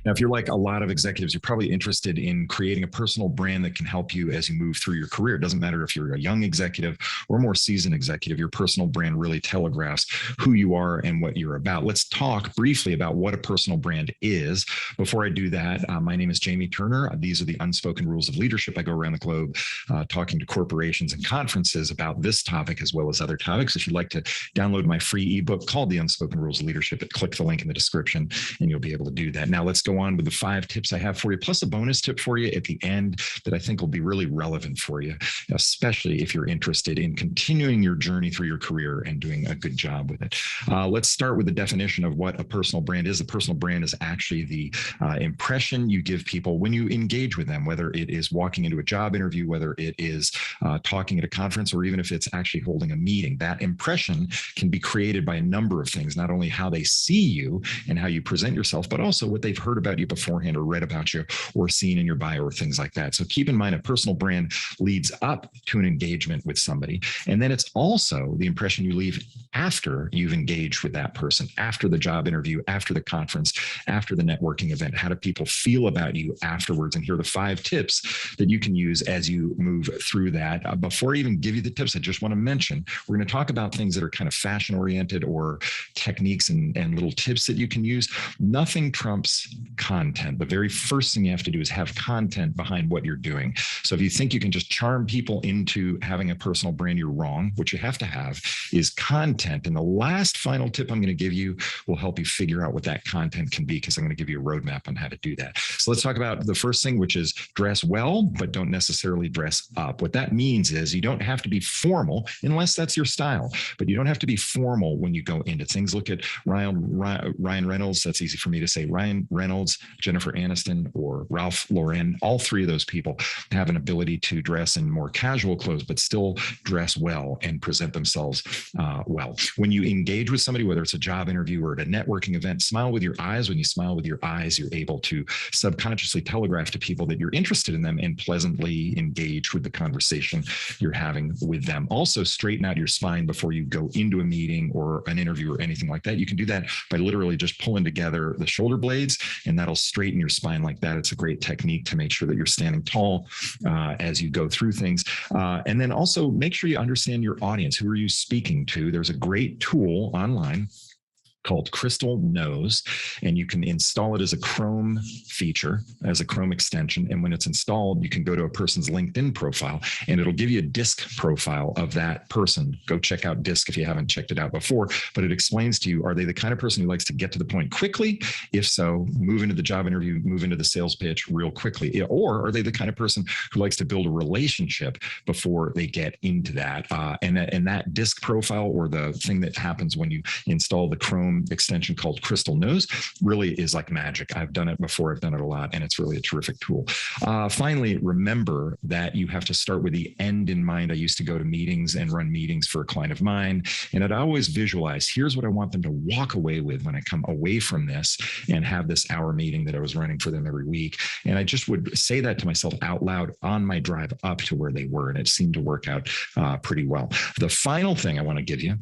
Now, if you're like a lot of executives, you're probably interested in creating a personal brand that can help you as you move through your career. It doesn't matter if you're a young executive or a more seasoned executive, your personal brand really telegraphs who you are and what you're about. Let's talk briefly about what a personal brand is. Before I do that, my name is Jamie Turner. These are the unspoken rules of leadership. I go around the globe talking to corporations and conferences about this topic as well as other topics. If you'd like to download my free ebook called The Unspoken Rules of Leadership, click the link in the description and you'll be able to do that. Now let's go on with the 5 tips I have for you, plus a bonus tip for you at the end that I think will be really relevant for you, especially if you're interested in continuing your journey through your career and doing a good job with it. Let's start with the definition of what a personal brand is. A personal brand is actually the impression you give people when you engage with them, whether it is walking into a job interview, whether it is talking at a conference, or even if it's actually holding a meeting. That impression can be created by a number of things, not only how they see you and how you present yourself, but also what they've heard about you beforehand or read about you or seen in your bio or things like that. So keep in mind, a personal brand leads up to an engagement with somebody. And then it's also the impression you leave after you've engaged with that person, after the job interview, after the conference, after the networking event. How do people feel about you afterwards? And here are the 5 tips that you can use as you move through that. Before I even give you the tips, I just want to mention, we're going to talk about things that are kind of fashion oriented or techniques and little tips that you can use. Nothing trumps content. The very first thing you have to do is have content behind what you're doing. So if you think you can just charm people into having a personal brand, you're wrong. What you have to have is content. And the last final tip I'm going to give you will help you figure out what that content can be, because I'm going to give you a roadmap on how to do that. So let's talk about the first thing, which is dress well, but don't necessarily dress up. What that means is you don't have to be formal unless that's your style, but you don't have to be formal when you go into things. Look at Ryan Reynolds. That's easy for me to say. Ryan Reynolds, Jennifer Aniston, or Ralph Lauren. All 3 of those people have an ability to dress in more casual clothes, but still dress well and present themselves well. When you engage with somebody, whether it's a job interview or at a networking event, smile with your eyes. When you smile with your eyes, you're able to subconsciously telegraph to people that you're interested in them and pleasantly engage with the conversation you're having with them. Also, straighten out your spine before you go into a meeting or an interview or anything like that. You can do that by literally just pulling together the shoulder blades, and that'll straighten your spine like that. It's a great technique to make sure that you're standing tall as you go through things. And then also make sure you understand your audience. Who are you speaking to? There's a great tool online called Crystal Knows, and you can install it as a Chrome feature, as a Chrome extension. And when it's installed, you can go to a person's LinkedIn profile and it'll give you a disc profile of that person. Go check out disc if you haven't checked it out before, but it explains to you, are they the kind of person who likes to get to the point quickly? If so, move into the job interview, move into the sales pitch real quickly. Or are they the kind of person who likes to build a relationship before they get into that? And that disc profile, or the thing that happens when you install the Chrome extension called Crystal Knows, really is like magic. I've done it before. I've done it a lot, and it's really a terrific tool. Finally, remember that you have to start with the end in mind. I used to go to meetings and run meetings for a client of mine, and I'd always visualize, here's what I want them to walk away with when I come away from this and have this hour meeting that I was running for them every week. And I just would say that to myself out loud on my drive up to where they were, and it seemed to work out pretty well. The final thing I want to give you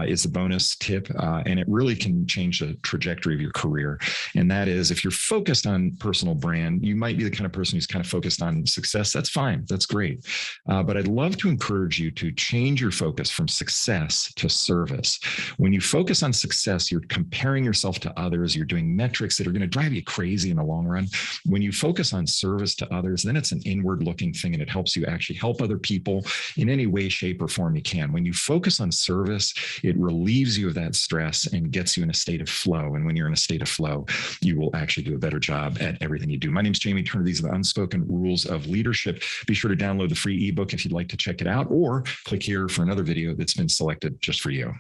is the bonus tip, and it really can change the trajectory of your career. And that is, if you're focused on personal brand, you might be the kind of person who's kind of focused on success. That's fine. That's great. But I'd love to encourage you to change your focus from success to service. When you focus on success, you're comparing yourself to others. You're doing metrics that are going to drive you crazy in the long run. When you focus on service to others, then it's an inward looking thing, and it helps you actually help other people in any way, shape, or form you can. When you focus on service, it relieves you of that stress and gets you in a state of flow. And when you're in a state of flow, you will actually do a better job at everything you do. My name's Jamie Turner. These are the Unspoken Rules of Leadership. Be sure to download the free ebook if you'd like to check it out, or click here for another video that's been selected just for you.